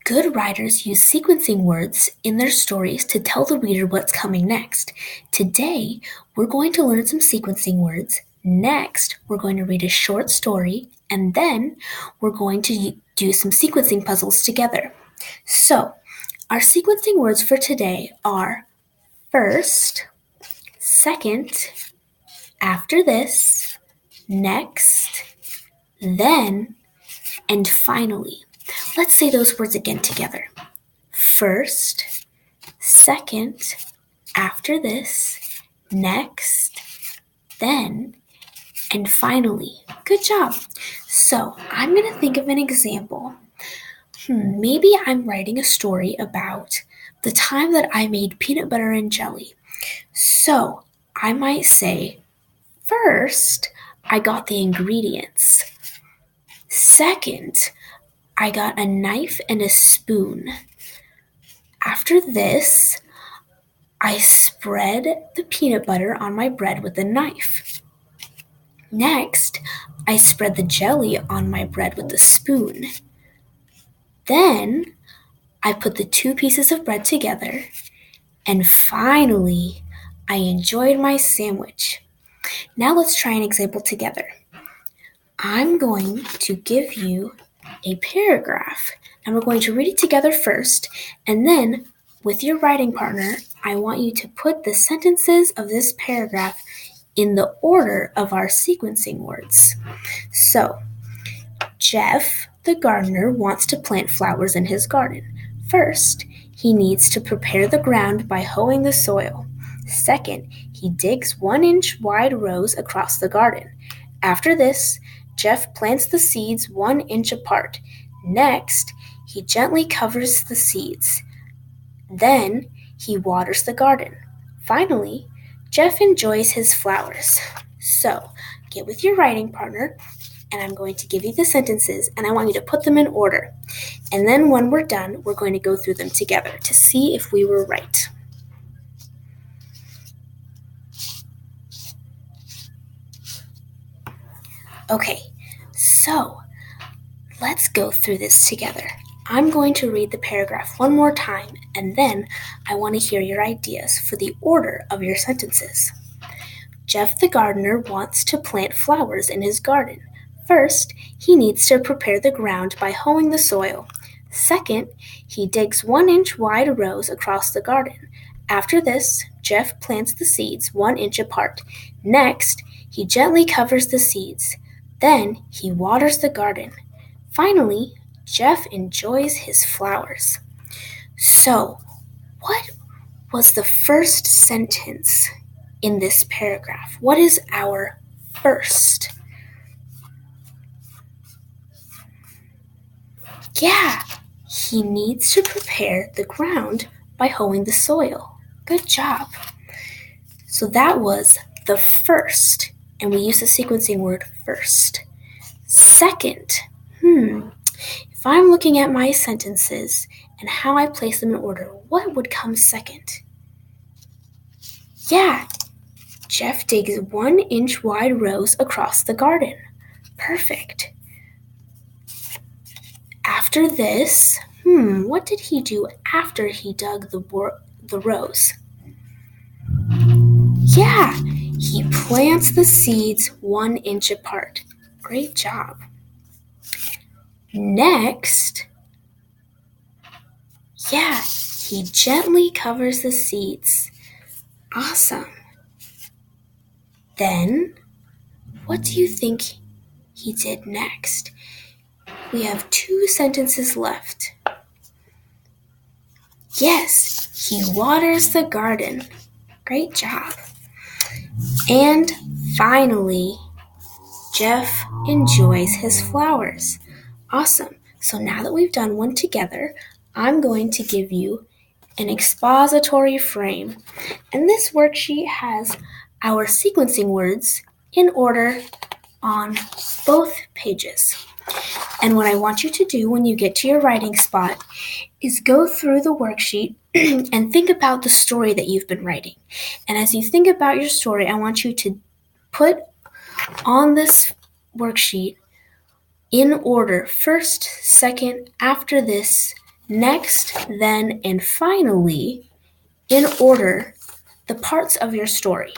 Good writers use sequencing words in their stories to tell the reader what's coming next. Today, we're going to learn some sequencing words. Next, we're going to read a short story, and then we're going to do some sequencing puzzles together. So, our sequencing words for today are first, second, after this, next, then, and finally. Let's say those words again together. First, second, after this, next, then, and finally. Good job. So I'm going to think of an example. Maybe I'm writing a story about the time that I made peanut butter and jelly. So I might say, first, I got the ingredients. Second, I got a knife and a spoon. After this, I spread the peanut butter on my bread with a knife. Next, I spread the jelly on my bread with a spoon. Then, I put the two pieces of bread together. And finally, I enjoyed my sandwich. Now let's try an example together. I'm going to give you a paragraph, and we're going to read it together first, and then with your writing partner, I want you to put the sentences of this paragraph in the order of our sequencing words. So, Jeff, the gardener, wants to plant flowers in his garden. First, he needs to prepare the ground by hoeing the soil. Second, he digs 1-inch wide rows across the garden. After this, Jeff plants the seeds 1 inch apart. Next, he gently covers the seeds. Then, he waters the garden. Finally, Jeff enjoys his flowers. So, get with your writing partner, and I'm going to give you the sentences, and I want you to put them in order. And then when we're done, we're going to go through them together to see if we were right. Okay, so let's go through this together. I'm going to read the paragraph one more time, and then I want to hear your ideas for the order of your sentences. Jeff the gardener wants to plant flowers in his garden. First, he needs to prepare the ground by hoeing the soil. Second, he digs 1-inch wide rows across the garden. After this, Jeff plants the seeds 1 inch apart. Next, he gently covers the seeds. Then, he waters the garden. Finally, Jeff enjoys his flowers. So, what was the first sentence in this paragraph? What is our first? Yeah, he needs to prepare the ground by hoeing the soil. Good job. So that was the first, and we use the sequencing word first. Second, if I'm looking at my sentences and how I place them in order, what would come second? Yeah, Jeff digs 1-inch wide rows across the garden. Perfect. After this, what did he do after he dug the rows? Yeah, he plants the seeds 1 inch apart. Great job. Next, yeah, he gently covers the seeds. Awesome. Then, what do you think he did next? We have 2 sentences left. Yes, he waters the garden. Great job. And finally, Jeff enjoys his flowers. Awesome. So now that we've done one together, I'm going to give you an expository frame. And this worksheet has our sequencing words in order on both pages. And what I want you to do when you get to your writing spot is go through the worksheet and think about the story that you've been writing. And as you think about your story, I want you to put on this worksheet in order: first, second, after this, next, then, and finally, in order, the parts of your story.